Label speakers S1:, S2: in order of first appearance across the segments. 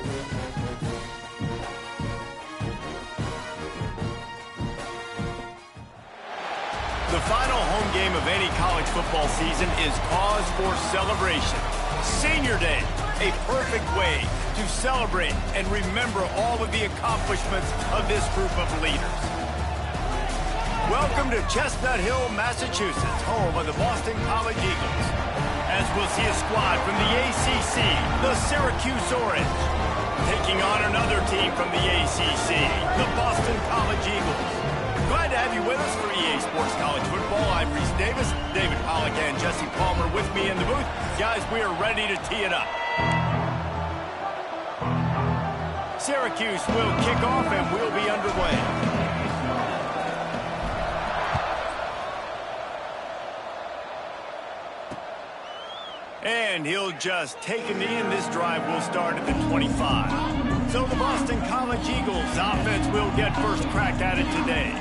S1: The final home game of any college football season is cause for celebration. Senior Day, a perfect way to celebrate and remember all of the accomplishments of this group of leaders. Welcome to Chestnut Hill, Massachusetts, home of the Boston College Eagles. As we'll see a squad from the ACC, the Syracuse Orange, taking on another team from the ACC, the Boston College Eagles. Glad to have you with us for EA Sports College Football. I'm Reese Davis, David Pollack and Jesse Palmer with me in the booth. Guys, we are ready to tee it up. Syracuse will kick off and we'll be underway. And he'll just take a knee, and this drive will start at the 25. So the Boston College Eagles offense will get first crack at it today.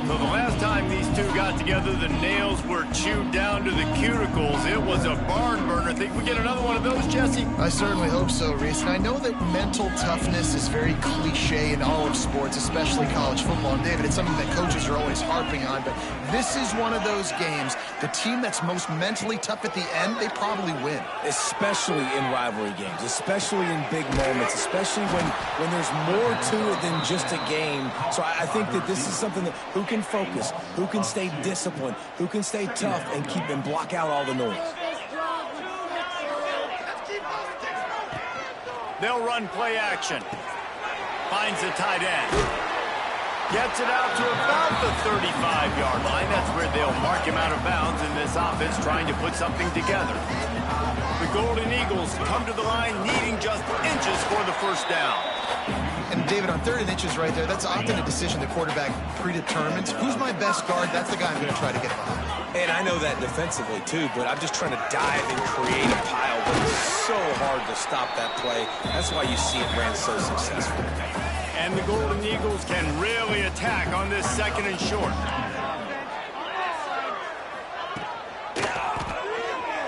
S1: So the last time these two got together, the nails were chewed down to the cuticles. It was a barn burner. Think we get another one of those, Jesse?
S2: I certainly hope so, Reese. And I know that mental toughness is very cliche in all of sports, especially college football. And David, it's something that coaches are always harping on. But this is one of those games, the team that's most mentally tough at the end, they probably win.
S3: Especially in rivalry games, especially in big moments, especially when there's more to it than just a game. So I think that this is something that who can focus, who can stay disciplined, who can stay tough and keep and block out all the noise.
S1: They'll run play action. Finds the tight end. Gets it out to about the 35-yard line. That's where they'll mark him out of bounds in this offense trying to put something together. The Golden Eagles come to the line needing just inches for the first down.
S2: And David, on 3rd and inches right there, that's often a decision the quarterback predetermines. Who's my best guard? That's the guy I'm going to try to get behind.
S3: And I know that defensively too, but I'm just trying to dive and create a pile. But it's so hard to stop that play. That's why you see it ran so successful.
S1: And the Golden Eagles can really attack on this 2nd and short.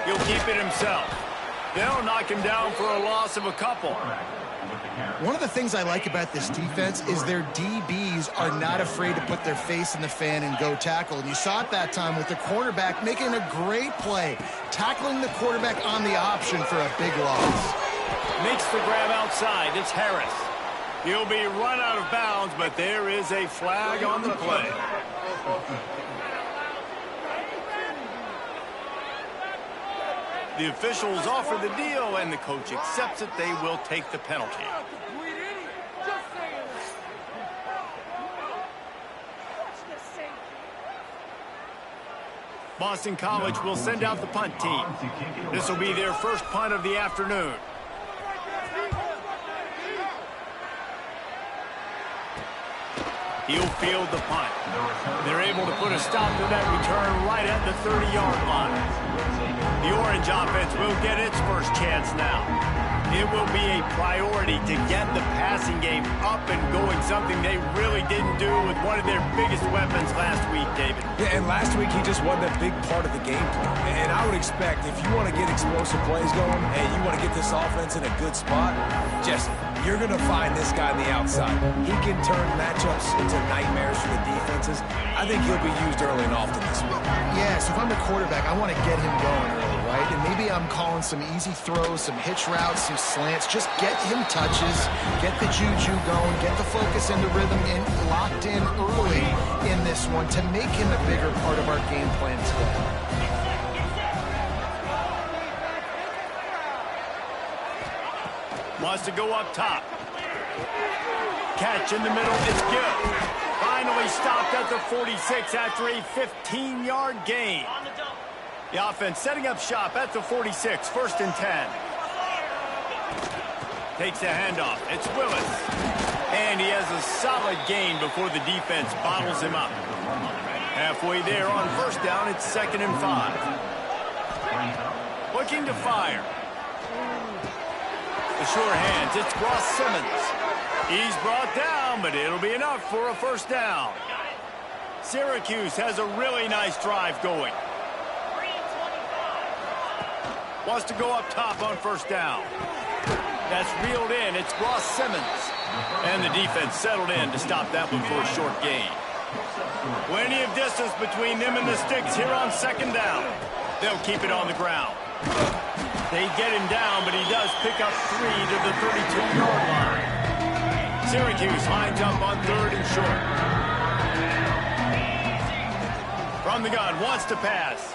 S1: He'll keep it himself. They'll knock him down for a loss of a couple.
S2: One of the things I like about this defense is their DBs are not afraid to put their face in the fan and go tackle. And you saw it that time with the cornerback making a great play, tackling the quarterback on the option for a big loss.
S1: Makes the grab outside. It's Harris. He'll be run out of bounds, but there is a flag on the play. The officials offer the deal, and the coach accepts it. They will take the penalty. Boston College will send out the punt team. This will be their first punt of the afternoon. He'll field the punt. They're able to put a stop to that return right at the 30-yard line. The Orange offense will get its first chance now. It will be a priority to get the passing game up and going, something they really didn't do with one of their biggest weapons last week, David.
S3: Yeah, and last week he just wasn't a big part of the game plan. And I would expect if you want to get explosive plays going and you want to get this offense in a good spot, just you're going to find this guy on the outside. He can turn matchups into nightmares for the defenses. I think he'll be used early and often this week.
S2: Yeah, so if I'm the quarterback, I want to get him going early, right? And maybe I'm calling some easy throws, some hitch routes, some slants. Just get him touches, get the juju going, get the focus and the rhythm locked in early in this one to make him a bigger part of our game plan today.
S1: Wants to go up top. Catch in the middle. It's good. Finally stopped at the 46 after a 15-yard gain. The offense setting up shop at the 46. 1st and 10. Takes the handoff. It's Willis. And he has a solid gain before the defense bottles him up. Halfway there on 1st down. It's 2nd and 5. Looking to fire. The sure hands, it's Ross Simmons. He's brought down, but it'll be enough for a 1st down. Syracuse has a really nice drive going. Wants to go up top on 1st down. That's reeled in. It's Ross Simmons. And the defense settled in to stop that one for a short gain. Plenty of distance between them and the sticks here on second down. They'll keep it on the ground. They get him down, but he does pick up 3 to the 32-yard line. Syracuse lines up on 3rd and short. From the gun, wants to pass.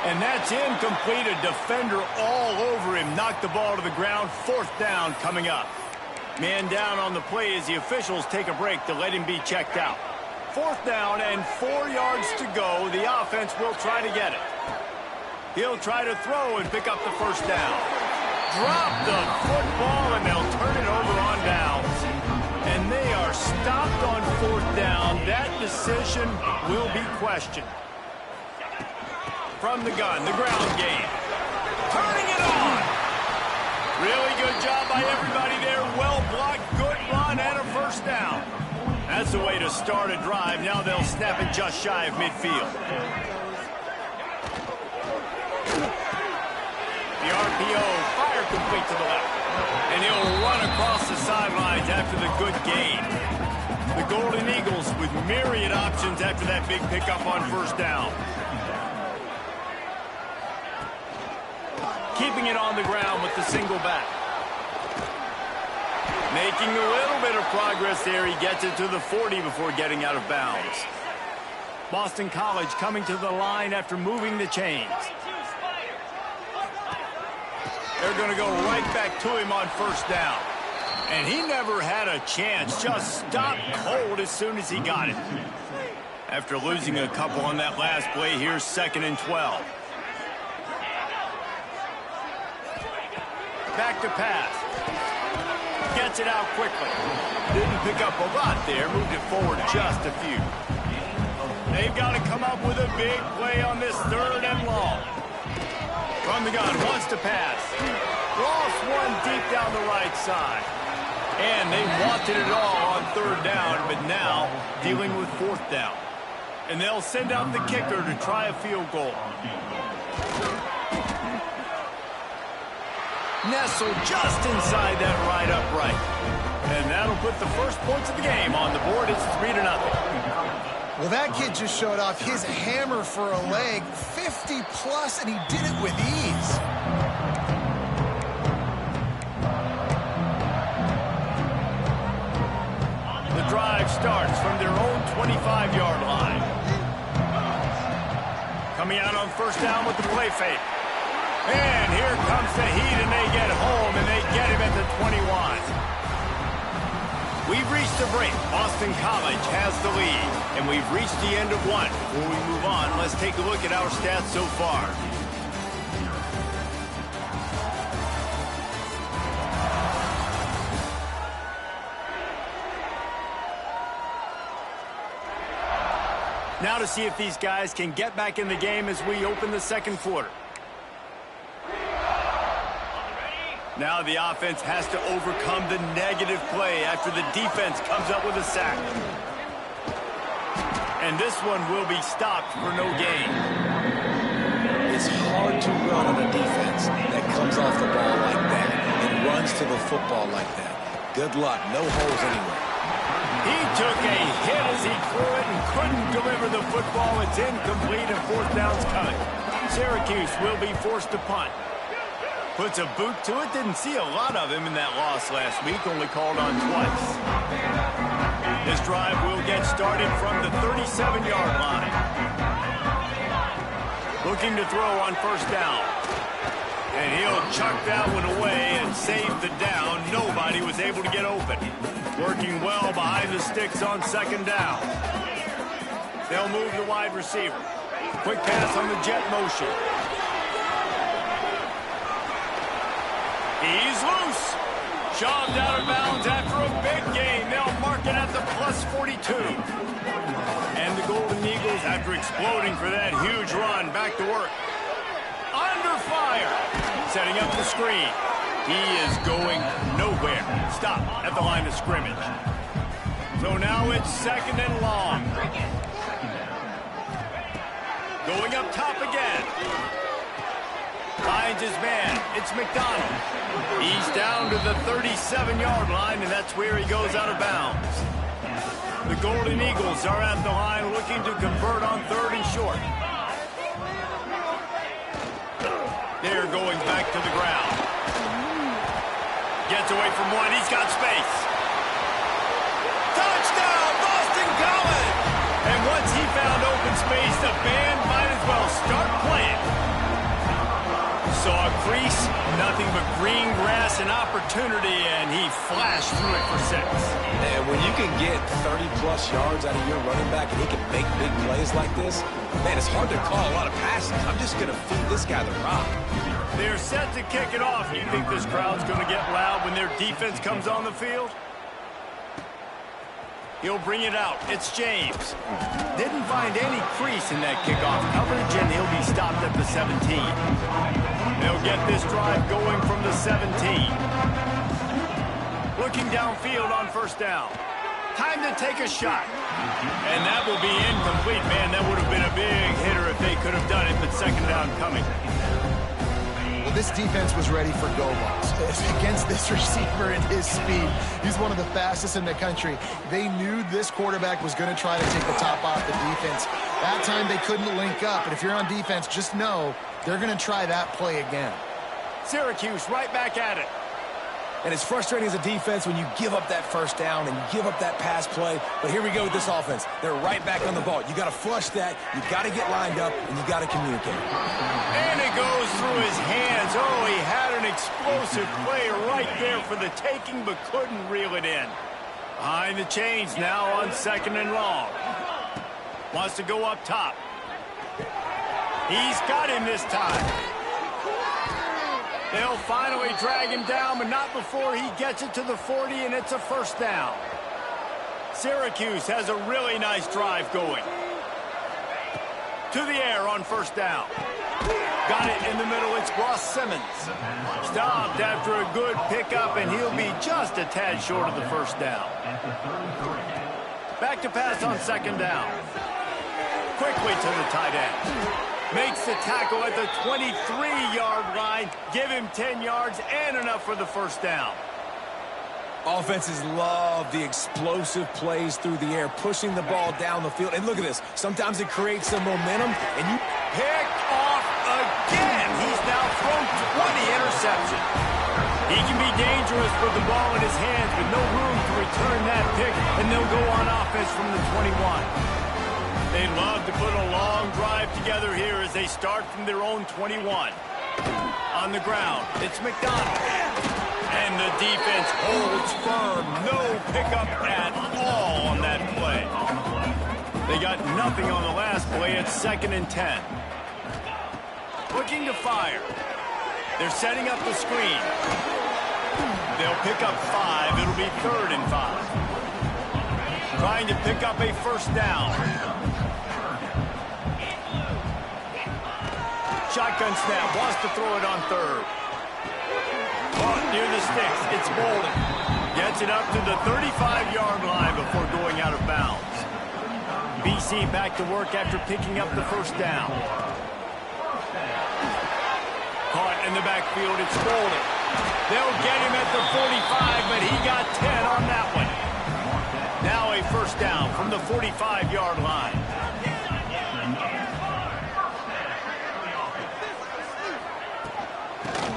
S1: And that's incomplete. A defender all over him. Knocked the ball to the ground. 4th down coming up. Man down on the play as the officials take a break to let him be checked out. 4th down and 4 yards to go. The offense will try to get it. He'll try to throw and pick up the 1st down. Drop the football and they'll turn it over on downs. And they are stopped on 4th down. That decision will be questioned. From the gun, the ground game. Turning it on. Really good job by everybody there. Well blocked, good run, and a 1st down. That's the way to start a drive. Now they'll snap it just shy of midfield. The RPO, fire complete to the left. And he'll run across the sidelines after the good gain. The Golden Eagles with myriad options after that big pickup on 1st down. Keeping it on the ground with the single back. Making a little bit of progress there. He gets it to the 40 before getting out of bounds. Boston College coming to the line after moving the chains. They're going to go right back to him on 1st down. And he never had a chance. Just stopped cold as soon as he got it. After losing a couple on that last play, here's 2nd and 12. Back to pass. Gets it out quickly. Didn't pick up a lot there. Moved it forward just a few. They've got to come up with a big play on this 3rd and long. From the gun, wants to pass. Lost one deep down the right side. And they wanted it all on 3rd down, but now dealing with 4th down. And they'll send out the kicker to try a field goal. Nestled just inside that right upright. And that'll put the first points of the game on the board. It's 3-0.
S2: Well, that kid just showed off his hammer for a leg, 50+, and he did it with ease.
S1: The drive starts from their own 25-yard line. Coming out on 1st down with the play fake. And here comes the heat, and they get home, and they get him at the 21. We've reached the break. Boston College has the lead, and we've reached the end of one. Before we move on, let's take a look at our stats so far. Now to see if these guys can get back in the game as we open the 2nd quarter. Now the offense has to overcome the negative play after the defense comes up with a sack. And this one will be stopped for no gain.
S3: It's hard to run on a defense that comes off the ball like that and runs to the football like that. Good luck. No holes anywhere.
S1: He took a hit as he threw it and couldn't deliver the football. It's incomplete and 4th down's coming. Syracuse will be forced to punt. Puts a boot to it. Didn't see a lot of him in that loss last week. Only called on twice. This drive will get started from the 37-yard line. Looking to throw on 1st down. And he'll chuck that one away and save the down. Nobody was able to get open. Working well behind the sticks on 2nd down. They'll move the wide receiver. Quick pass on the jet motion. He's loose. Shoved out of bounds after a big gain. They'll mark it at the +42. And the Golden Eagles, after exploding for that huge run, back to work. Under fire. Setting up the screen. He is going nowhere. Stop at the line of scrimmage. So now it's 2nd and long. Going up top again. By finds his man. It's McDonald. He's down to the 37-yard line, and that's where he goes out of bounds. The Golden Eagles are at the line looking to convert on 3rd and short. They're going back to the ground. Gets away from one. He's got space. Touchdown, Boston College! And once he found open space, the band might as well start playing. Saw a crease, nothing but green grass and opportunity, and he flashed through it for 6.
S3: And when you can get 30-plus yards out of your running back and he can make big plays like this, man, it's hard to call a lot of passes. I'm just going to feed this guy the rock.
S1: They're set to kick it off. You think this crowd's going to get loud when their defense comes on the field? He'll bring it out. It's James. Didn't find any crease in that kickoff coverage, and he'll be stopped at the 17. They'll get this drive going from the 17. Looking downfield on 1st down. Time to take a shot. And that will be incomplete. Man, that would have been a big hitter if they could have done it, but 2nd down coming.
S2: Well, this defense was ready for go balls. Against this receiver and his speed, he's one of the fastest in the country. They knew this quarterback was going to try to take the top off the defense. That time they couldn't link up, and if you're on defense, just know they're going to try that play again.
S1: Syracuse right back at it.
S3: And it's frustrating as a defense when you give up that 1st down and you give up that pass play. But here we go with this offense. They're right back on the ball. You got to flush that. You got to get lined up, and you got to communicate.
S1: And it goes through his hands. Oh, he had an explosive play right there for the taking, but couldn't reel it in. Behind the chains now on 2nd and long. Wants to go up top. He's got him this time. They'll finally drag him down, but not before he gets it to the 40, and it's a 1st down. Syracuse has a really nice drive going. To the air on 1st down. Got it in the middle. It's Ross Simmons. Stopped after a good pickup, and he'll be just a tad short of the 1st down. Back to pass on 2nd down. Quickly to the tight end. Makes the tackle at the 23-yard line. Give him 10 yards and enough for the 1st down.
S3: Offenses love the explosive plays through the air, pushing the ball down the field. And look at this. Sometimes it creates some momentum, and you
S1: pick off again. He's now thrown 20 interceptions. He can be dangerous with the ball in his hands, but no room to return that pick, and they'll go on offense from the 21. They love to put a long drive together here as they start from their own 21. On the ground, it's McDonald. And the defense holds firm. No pickup at all on that play. They got nothing on the last play. It's 2nd and 10. Looking to fire. They're setting up the screen. They'll pick up 5. It'll be 3rd and 5. Trying to pick up a 1st down. Shotgun snap, wants to throw it on 3rd. Caught near the sticks, it's Bolden. Gets it up to the 35-yard line before going out of bounds. BC back to work after picking up the 1st down. Caught in the backfield, it's Bolden. They'll get him at the 45, but he got 10 on that one. Now a 1st down from the 45-yard line.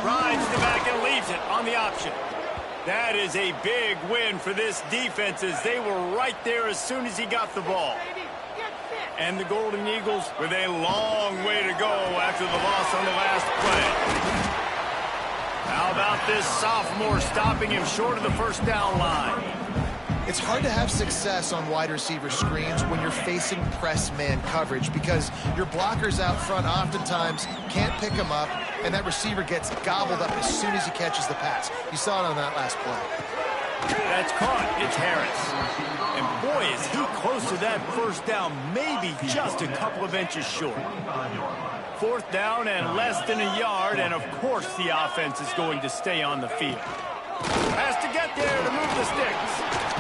S1: Rides the back and leaves it on the option. That is a big win for this defense as they were right there as soon as he got the ball. And the Golden Eagles with a long way to go after the loss on the last play. How about this sophomore stopping him short of the 1st down line?
S2: It's hard to have success on wide receiver screens when you're facing press man coverage because your blockers out front oftentimes can't pick them up, and that receiver gets gobbled up as soon as he catches the pass. You saw it on that last play.
S1: That's caught. It's Harris. And boy, is he close to that 1st down, maybe just a couple of inches short. 4th down and less than a yard, and of course the offense is going to stay on the field. Has to get there to move the sticks.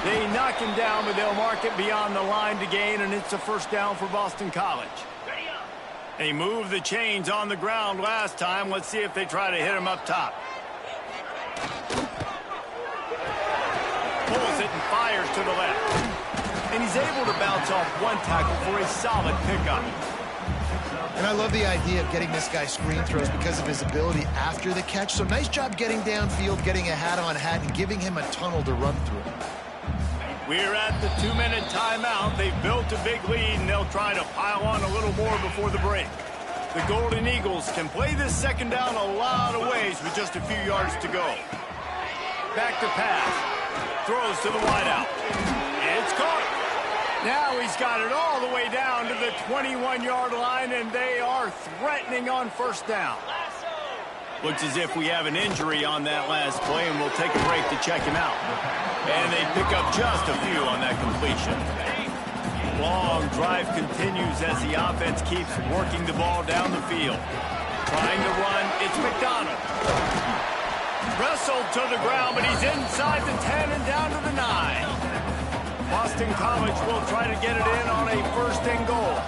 S1: They knock him down, but they'll mark it beyond the line to gain, and it's a 1st down for Boston College. They moved the chains on the ground last time. Let's see if they try to hit him up top. Pulls it and fires to the left. And he's able to bounce off one tackle for a solid pickup.
S2: And I love the idea of getting this guy screen throws because of his ability after the catch. So nice job getting downfield, getting a hat-on-hat, and giving him a tunnel to run through.
S1: We're at the 2-minute timeout. They've built a big lead, and they'll try to pile on a little more before the break. The Golden Eagles can play this second down a lot of ways with just a few yards to go. Back to pass. Throws to the wideout. It's caught. Now he's got it all the way down to the 21-yard line, and they are threatening on first down. Looks as if we have an injury on that last play, and we'll take a break to check him out. And they pick up just a few on that completion. Long drive continues as the offense keeps working the ball down the field. Trying to run, it's McDonald. Wrestled to the ground, but he's inside the 10 and down to the 9. Boston College will try to get it in on a first and goal.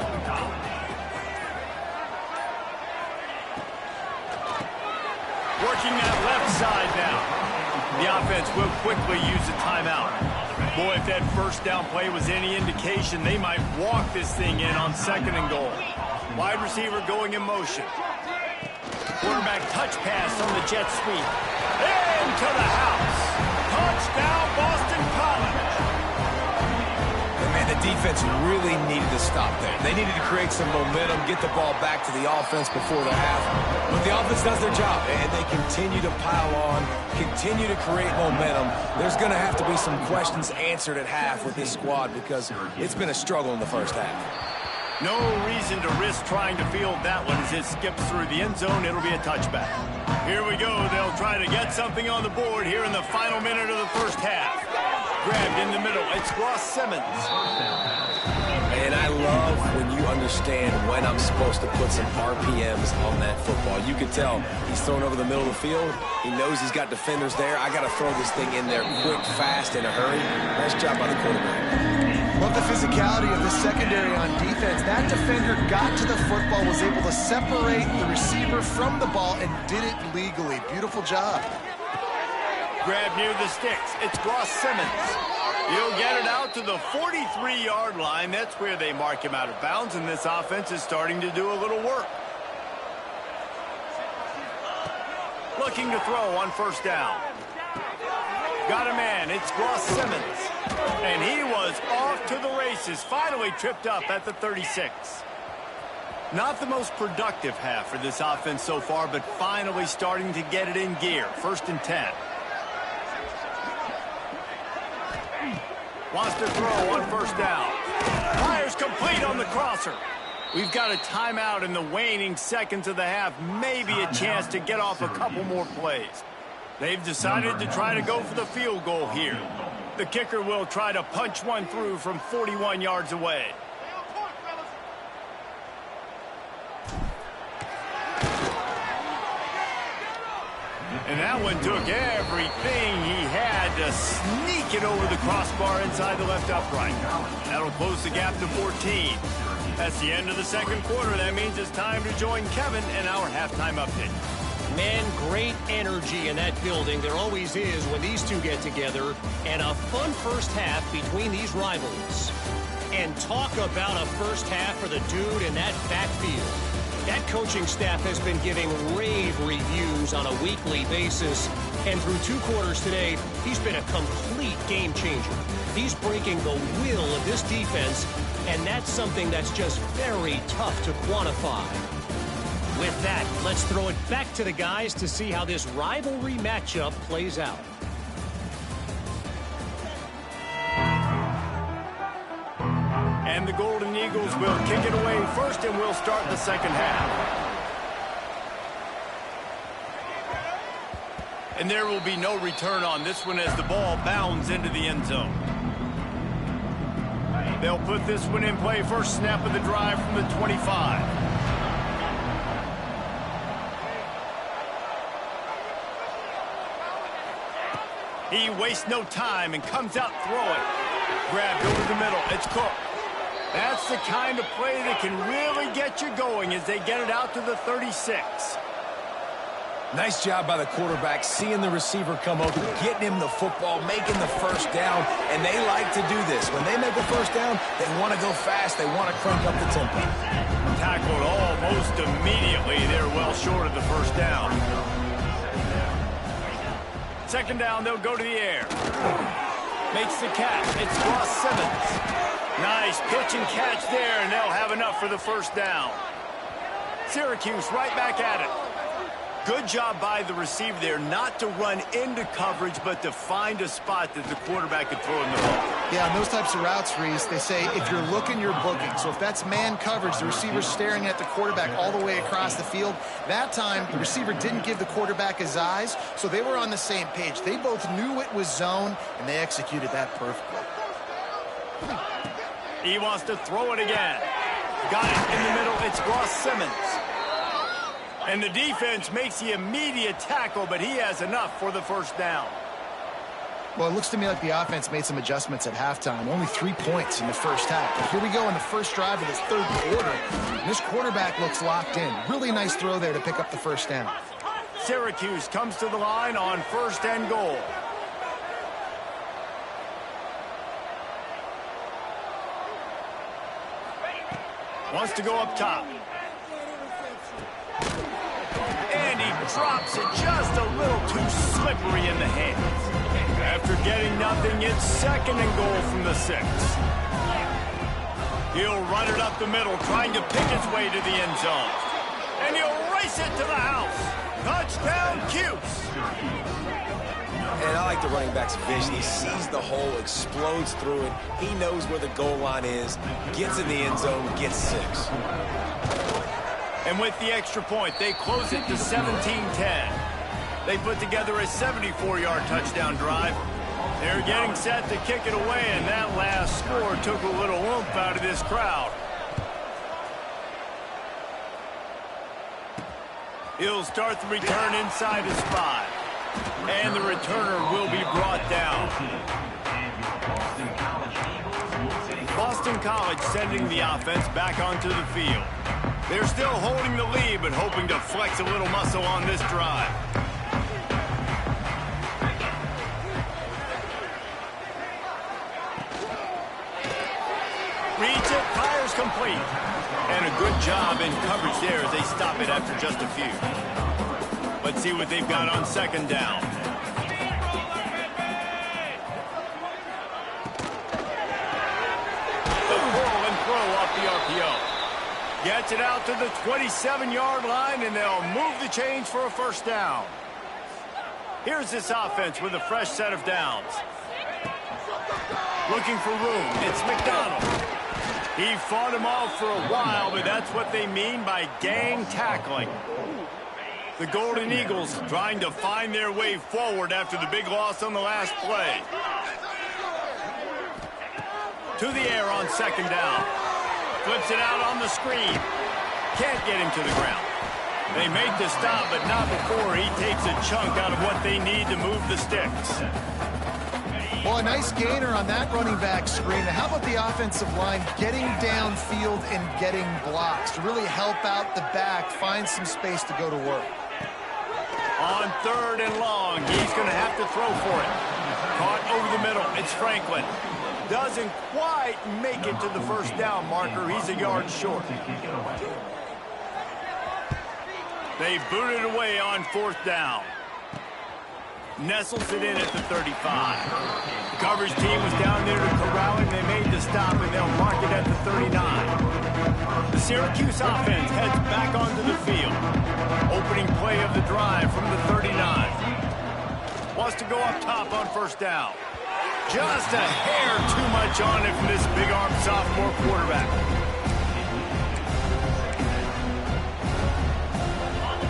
S1: Working that left side now. The offense will quickly use a timeout. Boy, if that first down play was any indication, they might walk this thing in on second and goal. Wide receiver going in motion. Quarterback touch pass on the jet sweep. Into the house. Touchdown, Boston College.
S3: Man, the defense really needed to stop there. They needed to create some momentum, get the ball back to the offense before the half. But the offense does their job, and they continue to pile on, continue to create momentum. There's going to have to be some questions answered at half with this squad because it's been a struggle in the first half.
S1: No reason to risk trying to field that one as it skips through the end zone. It'll be a touchback. Here we go. They'll try to get something on the board here in the final minute of the first half. Grabbed in the middle. It's Ross Simmons.
S3: And I love when you understand when I'm supposed to put some RPMs on that football. You can tell he's thrown over the middle of the field. He knows he's got defenders there. I got to throw this thing in there quick, fast, in a hurry. Nice job by the quarterback.
S2: Love the physicality of the secondary on defense. That defender got to the football, was able to separate the receiver from the ball, and did it legally. Beautiful job.
S1: Grab near the sticks. It's Ross Simmons. He'll get it out to the 43-yard line. That's where they mark him out of bounds, and this offense is starting to do a little work. Looking to throw on first down. Got a man. It's Ross Simmons. And he was off to the races. Finally tripped up at the 36. Not the most productive half for this offense so far, but finally starting to get it in gear. First and 10. Wants to throw on first down. Fires complete on the crosser. We've got a timeout in the waning seconds of the half. Maybe a chance to get off a couple more plays. They've decided to try to go for the field goal here. The kicker will try to punch one through from 41 yards away. And that one took everything he had to sneak it over the crossbar inside the left upright. That'll close the gap to 14. That's the end of the second quarter. That means it's time to join Kevin in our halftime update.
S4: Man, great energy in that building. There always is when these two get together. And a fun first half between these rivals. And talk about a first half for the dude in that backfield. That coaching staff has been giving rave reviews on a weekly basis. And through two quarters today, he's been a complete game changer. He's breaking the will of this defense, and that's something that's just very tough to quantify. With that, let's throw it back to the guys to see how this rivalry matchup plays out.
S1: And the Golden Eagles will kick it away first, and we'll start the second half. And there will be no return on this one as the ball bounds into the end zone. They'll put this one in play first snap of the drive from the 25. He wastes no time and comes out throwing. Grabbed over the middle. It's Cook. That's the kind of play that can really get you going as they get it out to the 36.
S3: Nice job by the quarterback, seeing the receiver come open, getting him the football, making the first down, and they like to do this. When they make a first down, they want to go fast. They want to crank up the tempo.
S1: Tackled almost immediately. They're well short of the first down. Second down, they'll go to the air. Makes the catch. It's Ross Simmons. Nice pitch and catch there, and they'll have enough for the first down. Syracuse right back at it. Good job by the receiver there not to run into coverage, but to find a spot that the quarterback could throw in the ball.
S2: Yeah, on those types of routes, Reese, they say if you're looking, you're booking. So if that's man coverage, the receiver's staring at the quarterback all the way across the field. That time, the receiver didn't give the quarterback his eyes, so they were on the same page. They both knew it was zone, and they executed that perfectly.
S1: He wants to throw it again. Got it in the middle. It's Ross Simmons. And the defense makes the immediate tackle, but he has enough for the first down.
S2: Well, it looks to me like the offense made some adjustments at halftime. Only 3 points in the first half. But here we go in the first drive of this third quarter. And this quarterback looks locked in. Really nice throw there to pick up the first down.
S1: Syracuse comes to the line on first and goal. Wants to go up top. And he drops it just a little too slippery in the hands. After getting nothing, it's second and goal from the 6. He'll run it up the middle, trying to pick his way to the end zone. And he'll race it to the house. Touchdown, Cuse.
S3: And I like the running back's vision. He sees the hole, explodes through it. He knows where the goal line is, gets in the end zone, gets 6.
S1: And with the extra point, they close it to 17-10. They put together a 74-yard touchdown drive. They're getting set to kick it away, and that last score took a little oomph out of this crowd. He'll start the return inside his 5. And the returner will be brought down. Boston College sending the offense back onto the field. They're still holding the lead, but hoping to flex a little muscle on this drive. Reads it, fires complete. And a good job in coverage there as they stop it after just a few. Let's see what they've got on second down. The pull and throw off the RPO. Gets it out to the 27-yard line, and they'll move the chains for a first down. Here's this offense with a fresh set of downs. Looking for room. It's McDonald. He fought him off for a while, but that's what they mean by gang tackling. The Golden Eagles trying to find their way forward after the big loss on the last play. To the air on second down. Flips it out on the screen. Can't get him to the ground. They make the stop, but not before he takes a chunk out of what they need to move the sticks.
S2: Well, a nice gainer on that running back screen. How about the offensive line getting downfield and getting blocks to really help out the back, find some space to go to work?
S1: On third and long, he's going to have to throw for it. Caught over the middle. It's Franklin. Doesn't quite make it to the first down marker. He's a yard short. They boot it away on fourth down. Nestles it in at the 35. The coverage team was down there to corral him. They made the stop, and they'll mark it at the 39. The Syracuse offense heads back onto the field. Opening play of the drive from the 39. Wants to go up top on first down. Just a hair too much on it from this big-armed sophomore quarterback.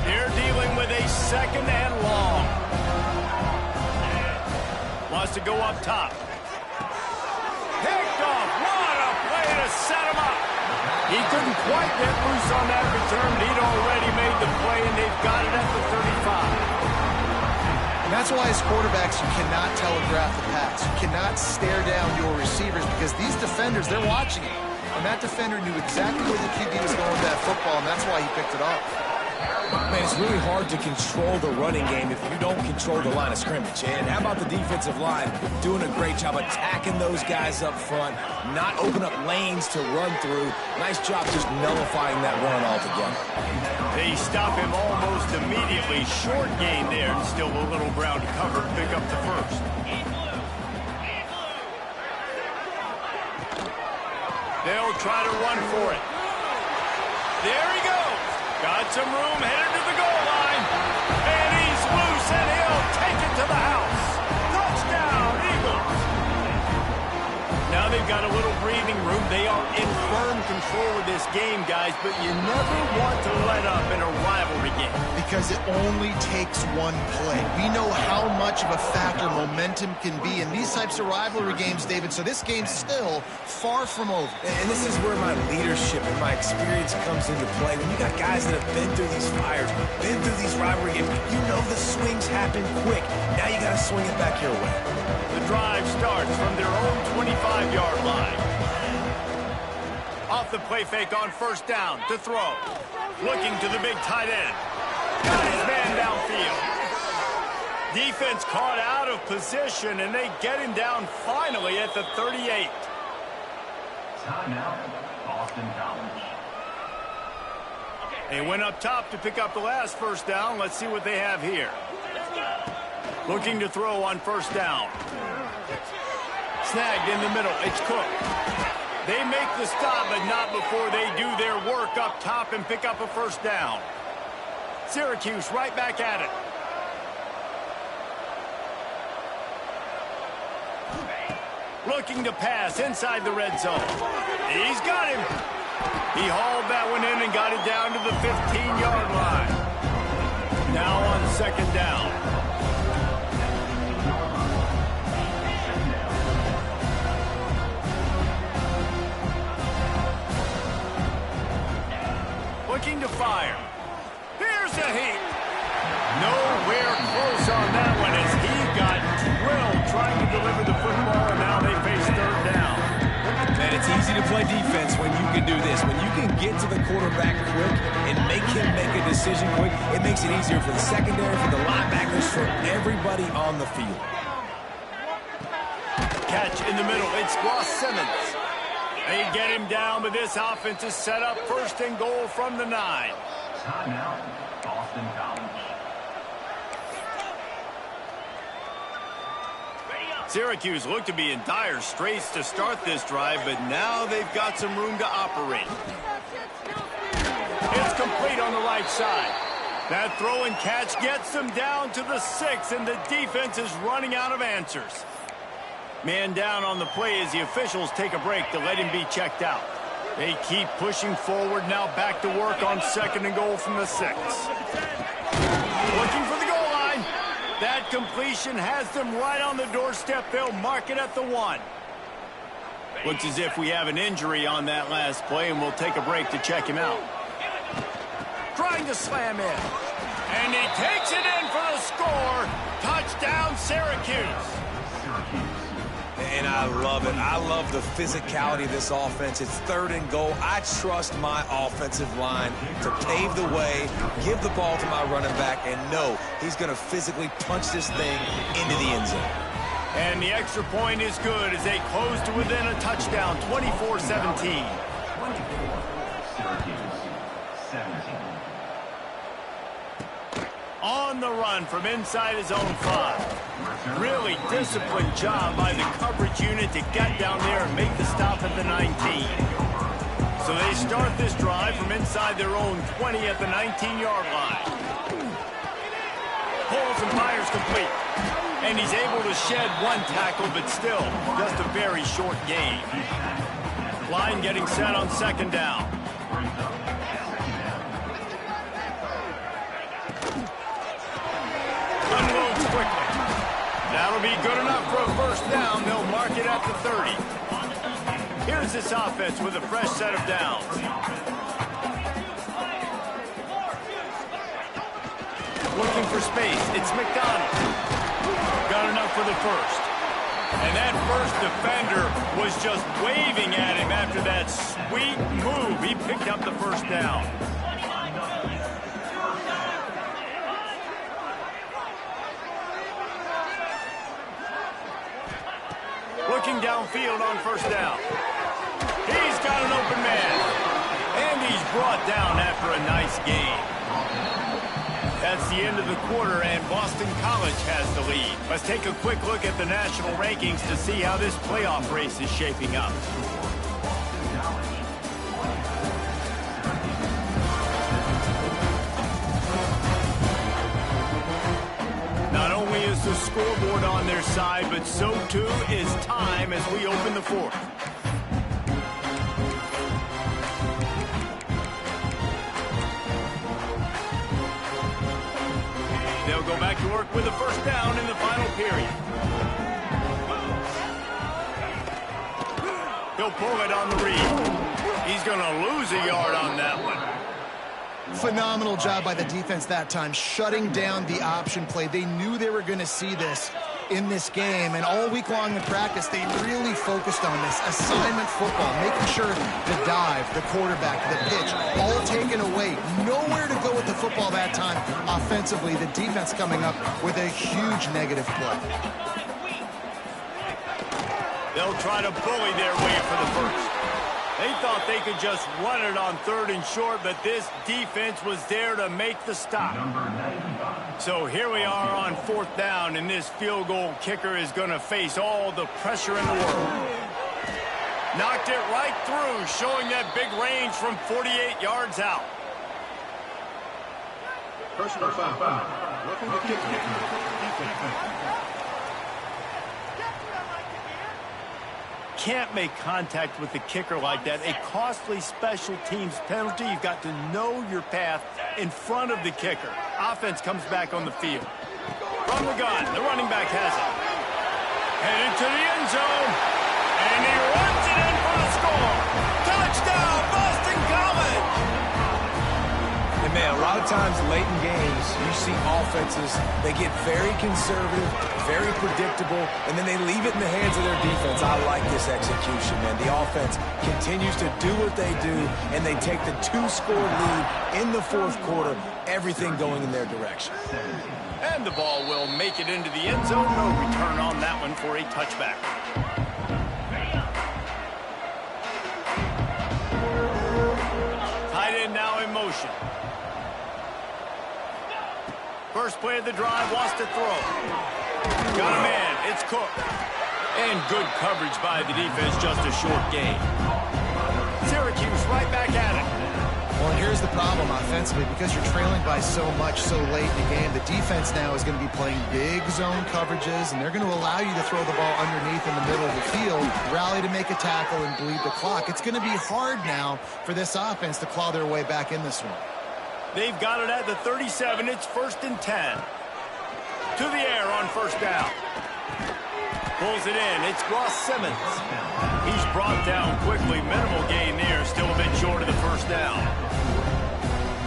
S1: They're dealing with a second and long. Wants to go up top. Picked off. What a play to set him up. He couldn't quite get loose on that return, but he'd already made the play, and they've got it at the 35.
S2: That's why as quarterbacks, you cannot telegraph the pass. You cannot stare down your receivers because these defenders, they're watching it. And that defender knew exactly where the QB was going with that football, and that's why he picked it off.
S3: Man, it's really hard to control the running game if you don't control the line of scrimmage. And how about the defensive line doing a great job attacking those guys up front, not open up lanes to run through. Nice job just nullifying that run altogether.
S1: They stop him almost immediately. Short gain there, and still a little ground to cover to pick up the first. They'll try to run for it. There he goes. Got some room, headed to the goal line. And he's loose, and he'll take it to the house. Touchdown, Eagles. Now they've got a little breathing room. They are in firm control of this game, guys, but you never want to let up in a rivalry game.
S2: Because it only takes one play. We know how much of a factor momentum can be in these types of rivalry games, David, so this game's still far from over.
S3: And this is where my leadership and my experience comes into play. When you got guys that have been through these fires, been through these rivalry games, you know the swings happen quick. Now you got to swing it back your way.
S1: The drive starts from their own 25-yard line. Off the play fake on first down to throw. Looking to the big tight end. Got his man downfield. Defense caught out of position, and they get him down finally at the 38.
S5: Timeout, Boston College.
S1: They went up top to pick up the last first down. Let's see what they have here. Looking to throw on first down. Snagged in the middle. It's Cook. They make the stop, but not before they do their work up top and pick up a first down. Syracuse right back at it. Looking to pass inside the red zone. He's got him. He hauled that one in and got it down to the 15-yard line. Now on second down. Looking to fire. Here's a heat. Nowhere close on that one as he got drilled trying to deliver the football, and now they face third down.
S3: Man, it's easy to play defense when you can do this. When you can get to the quarterback quick and make him make a decision quick, it makes it easier for the secondary, for the linebackers, for everybody on the field.
S1: Catch in the middle. It's Ross Simmons. They get him down, but this offense is set up first and goal from the 9.
S5: Timeout, Boston College.
S1: Syracuse looked to be in dire straits to start this drive, but now they've got some room to operate. It's complete on the right side. That throw and catch gets them down to the 6, and the defense is running out of answers. Man down on the play as the officials take a break to let him be checked out. They keep pushing forward, now back to work on second and goal from the 6. Looking for the goal line. That completion has them right on the doorstep. They'll mark it at the 1. Looks as if we have an injury on that last play, and we'll take a break to check him out. Trying to slam in. And he takes it in for the score. Touchdown, Syracuse.
S3: And I love it. I love the physicality of this offense. It's third and goal. I trust my offensive line to pave the way, give the ball to my running back, and know he's going to physically punch this thing into the end zone.
S1: And the extra point is good as they close to within a touchdown, 24-17.
S5: 24, Syracuse, 17.
S1: On the run from inside his own 5. Really disciplined job by the coverage unit to get down there and make the stop at the 19. So they start this drive from inside their own 20 at the 19-yard line. Pulls and fires complete. And he's able to shed one tackle, but still just a very short gain. Line getting set on second down. Unloads quickly. That'll be good enough for a first down. They'll mark it at the 30. Here's this offense with a fresh set of downs. Looking for space. It's McDonald. for the first. And that first defender was just waving at him after that sweet move. He picked up the first down. Looking downfield on first down. He's got an open man. And he's brought down after a nice gain. That's the end of the quarter, and Boston College has the lead. Let's take a quick look at the national rankings to see how this playoff race is shaping up. Not only is the scoreboard on their side, but so too is time as we open the fourth. They'll go back to work with the first down in the final period. He'll pull it on the read. He's going to lose a yard on that one.
S2: Phenomenal job by the defense that time, shutting down the option play. They knew they were going to see this in this game, and all week long in practice, they really focused on this assignment football, making sure the dive, the quarterback, the pitch, all taken away. Nowhere to go with the football that time offensively. The defense coming up with a huge negative play.
S1: They'll try to bully their way for the first. They thought they could just run it on third and short, but this defense was there to make the stop. So here we are on fourth down, and this field goal kicker is going to face all the pressure in the world. Knocked it right through, showing that big range from 48 yards out.
S6: Personal foul. Roughing the kicker.
S1: Can't make contact with the kicker like that. A costly special teams penalty. You've got to know your path in front of the kicker. Offense comes back on the field. From the gun, the running back has it. Headed to the end zone. And he runs it in for the score. Touchdown, Boston College!
S3: And man, a lot of times late in games, you see offenses, they get very conservative, very predictable, and then they leave it in the hands of their defense. I like this execution, man. The offense continues to do what they do, and they take the 2-score lead in the fourth quarter, everything going in their direction.
S1: And the ball will make it into the end zone. No return on that one for a touchback. Tight end now in motion. First play of the drive, lost to throw. Got a man, it's Cook. And good coverage by the defense, just a short gain. Syracuse right back at it.
S2: Well, and here's the problem offensively, because you're trailing by so much so late in the game, the defense now is going to be playing big zone coverages, and they're going to allow you to throw the ball underneath in the middle of the field, rally to make a tackle, and bleed the clock. It's going to be hard now for this offense to claw their way back in this one.
S1: They've got it at the 37. It's 1st and 10. To the air on first down. Pulls it in. It's Ross Simmons. He's brought down quickly. Minimal gain there. Still a bit short of the first down.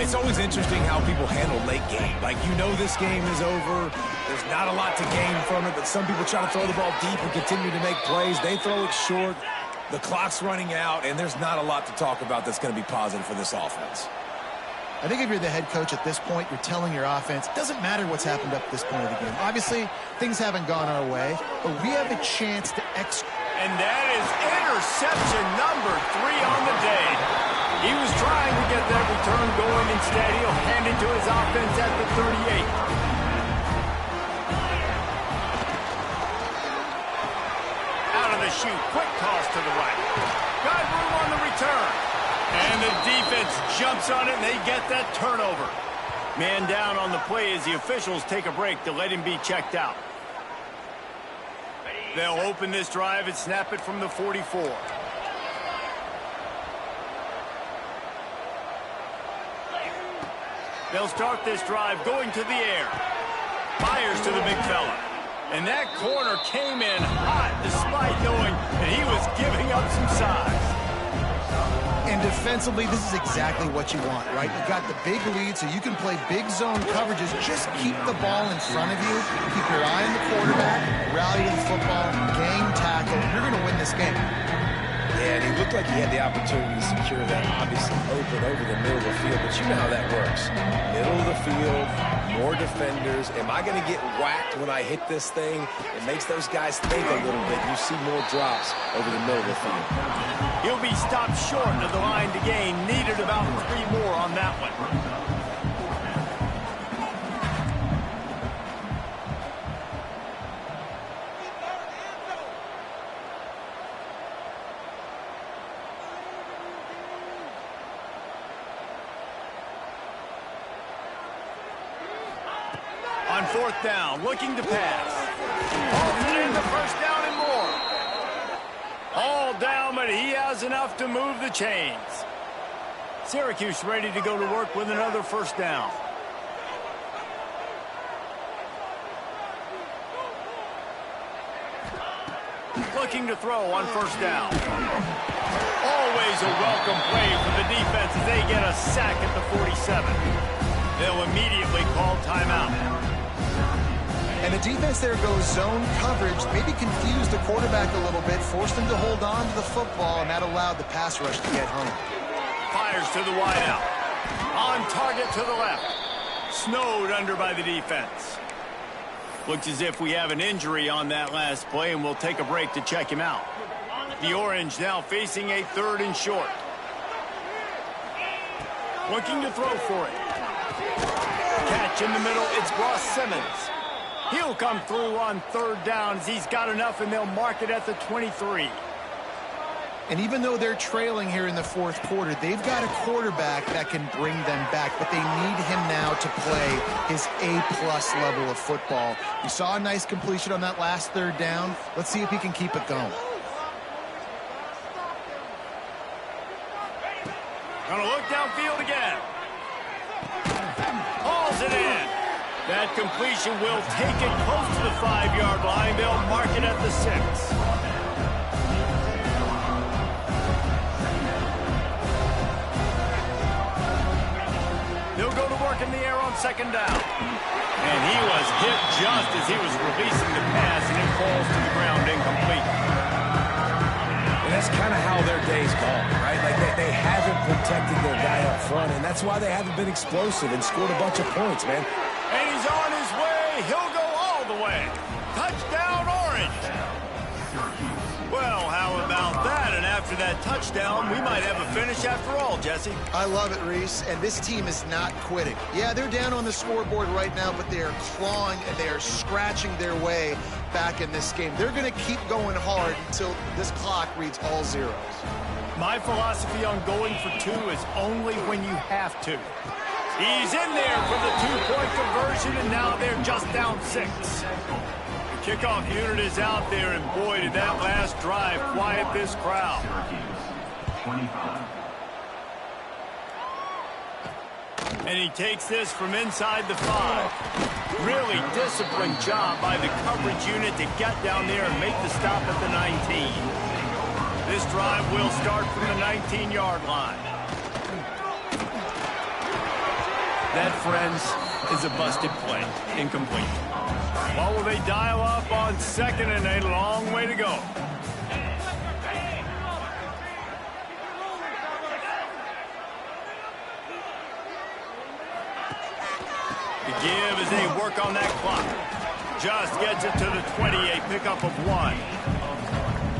S3: It's always interesting how people handle late game. Like, you know this game is over. There's not a lot to gain from it, but some people try to throw the ball deep and continue to make plays. They throw it short. The clock's running out, and there's not a lot to talk about that's going to be positive for this offense.
S2: I think if you're the head coach at this point, you're telling your offense, it doesn't matter what's happened up to this point of the game. Obviously, things haven't gone our way, but we have a chance to execute.
S1: And that is interception number 3 on the day. He was trying to get that return going. Instead, he'll hand it to his offense at the 38. Out of the chute, quick toss to the right. Got room on the return. And the defense jumps on it, and they get that turnover. Man down on the play as the officials take a break to let him be checked out. They'll open this drive and snap it from the 44. They'll start this drive going to the air. Fires to the big fella. And that corner came in hot despite knowing that he was giving up some size.
S2: And Defensively, this is exactly what you want, right? You got the big lead, so you can play big zone coverages. Just keep the ball in front of you. Keep your eye on the quarterback, rally to the football, gang tackle. You're going to win this game.
S3: Yeah, and he looked like he had the opportunity to secure that, obviously open over the middle of the field, but you know how that works. Middle of the field, more defenders. Am I going to get whacked when I hit this thing? It makes those guys think a little bit. You see more drops over the middle of the field.
S1: He'll be stopped short of the line to gain. Needed about 3 more on that one. On 4th down, looking to pass. Holds it in the 1st down and more. All down, but he has enough to move the chains. Syracuse ready to go to work with another 1st down. Looking to throw on 1st down. Always a welcome play for the defense as they get a sack at the 47. They'll immediately call timeout.
S2: And the defense there goes zone coverage, maybe confused the quarterback a little bit, forced him to hold on to the football, and that allowed the pass rush to get home.
S1: Fires to the wideout. On target to the left. Snowed under by the defense. Looks as if we have an injury on that last play, and we'll take a break to check him out. The Orange now facing a 3rd and short. Looking to throw for it. Catch in the middle, it's Ross Simmons. He'll come through on 3rd down as he's got enough, and they'll mark it at the 23.
S2: And even though they're trailing here in the 4th quarter, they've got a quarterback that can bring them back, but they need him now to play his A-plus level of football. We saw a nice completion on that last 3rd down. Let's see if he can keep it going.
S1: Gonna look downfield again. Hauls it in. That completion will take it close to the 5-yard line. They'll mark it at the 6. They'll go to work in the air on 2nd down. And he was hit just as he was releasing the pass, and it falls to the ground incomplete.
S3: And that's kind of how their day's gone, right? Like they haven't protected their guy up front, and that's why they haven't been explosive and scored a bunch of points, man.
S1: And he's on his way. He'll go all the way. Touchdown, Orange. Well, how about that? And after that touchdown, we might have a finish after all, Jesse.
S2: I love it, Reese, and this team is not quitting. Yeah, they're down on the scoreboard right now, but they are clawing and they are scratching their way back in this game. They're going to keep going hard until this clock reads all zeros.
S1: My philosophy on going for 2 is only when you have to. He's in there for the 2-point conversion, and now they're just down 6. The kickoff unit is out there, and boy, did that last drive quiet this crowd.
S5: 25.
S1: And he takes this from inside the 5. Really disciplined job by the coverage unit to get down there and make the stop at the 19. This drive will start from the 19-yard line. That, friends, is a busted play. Incomplete. What will they dial up on 2nd and a long way to go? The give as they work on that clock. Just gets it to the 20, a pickup of 1.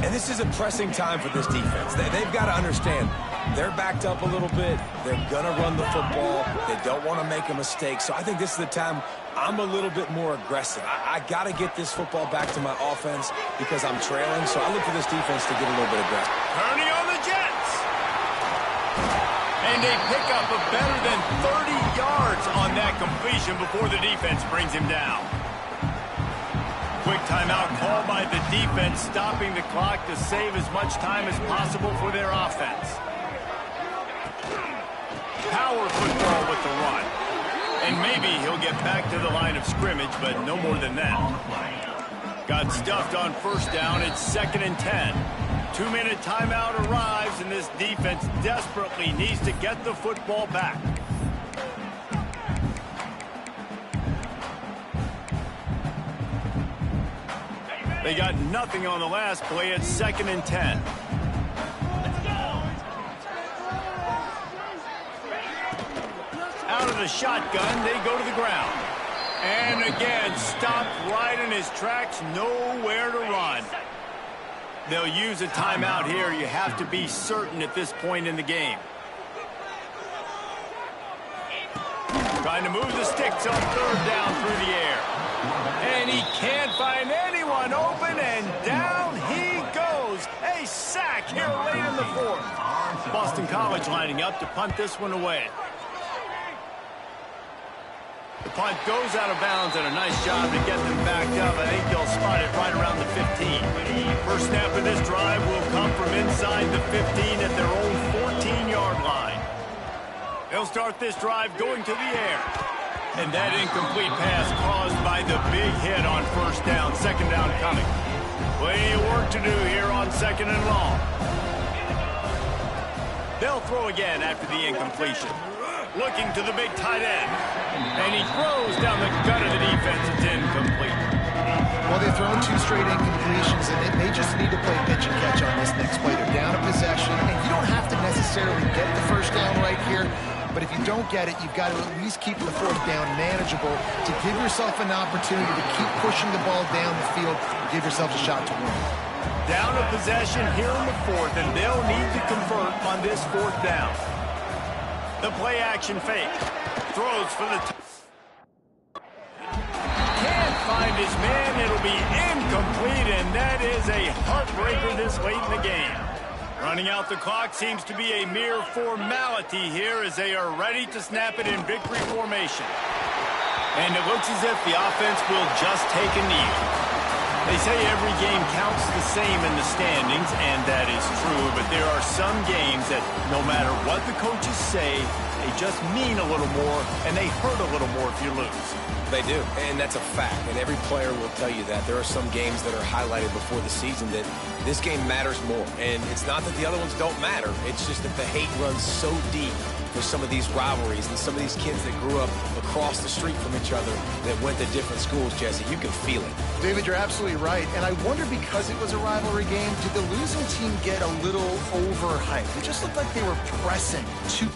S3: And this is a pressing time for this defense. They've got to understand, they're backed up a little bit. They're going to run the football. They don't want to make a mistake. So I think this is the time I'm a little bit more aggressive. I got to get this football back to my offense because I'm trailing. So I look for this defense to get a little bit aggressive.
S1: Turning on the Jets. And a pickup of better than 30 yards on that completion before the defense brings him down. Quick timeout called by the defense, stopping the clock to save as much time as possible for their offense. Power football with the run. And maybe he'll get back to the line of scrimmage, but no more than that. Got stuffed on 1st down. It's 2nd and 10. Two-minute timeout arrives, and this defense desperately needs to get the football back. They got nothing on the last play. It's 2nd and 10. Out of the shotgun, they go to the ground. And again, stopped right in his tracks, nowhere to run. They'll use a timeout here. You have to be certain at this point in the game. Trying to move the sticks on 3rd down through the air. And he can't find anyone open, and down he goes. A sack here late in the 4th. Boston College lining up to punt this one away. The punt goes out of bounds, and a nice job to get them backed up. I think they'll spot it right around the 15. First snap of this drive will come from inside the 15 at their own 14-yard line. They'll start this drive going to the air. And that incomplete pass caused by the big hit on 1st down. 2nd down coming. Plenty of work to do here on 2nd and long. They'll throw again after the incompletion. Looking to the big tight end. And he throws down the gut of the defense. It's incomplete.
S2: Well, they've thrown 2 straight incompletions, and they just need to play pitch and catch on this next play. They're down a possession, and you don't have to necessarily get the 1st down right here. But if you don't get it, you've got to at least keep the 4th down manageable to give yourself an opportunity to keep pushing the ball down the field and give yourself a shot to win.
S1: Down a possession here in the 4th, and they'll need to convert on this 4th down. The play action fake. Throws for the can't find his man. It'll be incomplete, and that is a heartbreaker this late in the game. Running out the clock seems to be a mere formality here as they are ready to snap it in victory formation. And it looks as if the offense will just take a knee. They say every game counts the same in the standings, and that is true, but there are some games that no matter what the coaches say, they just mean a little more, and they hurt a little more if you lose.
S3: They do, and that's a fact, and every player will tell you that. There are some games that are highlighted before the season that this game matters more, and it's not that the other ones don't matter. It's just that the hate runs so deep for some of these rivalries and some of these kids that grew up across the street from each other that went to different schools, Jesse. You can feel it.
S2: David, you're absolutely right, and I wonder, because it was a rivalry game, did the losing team get a little overhyped? It just looked like they were pressing too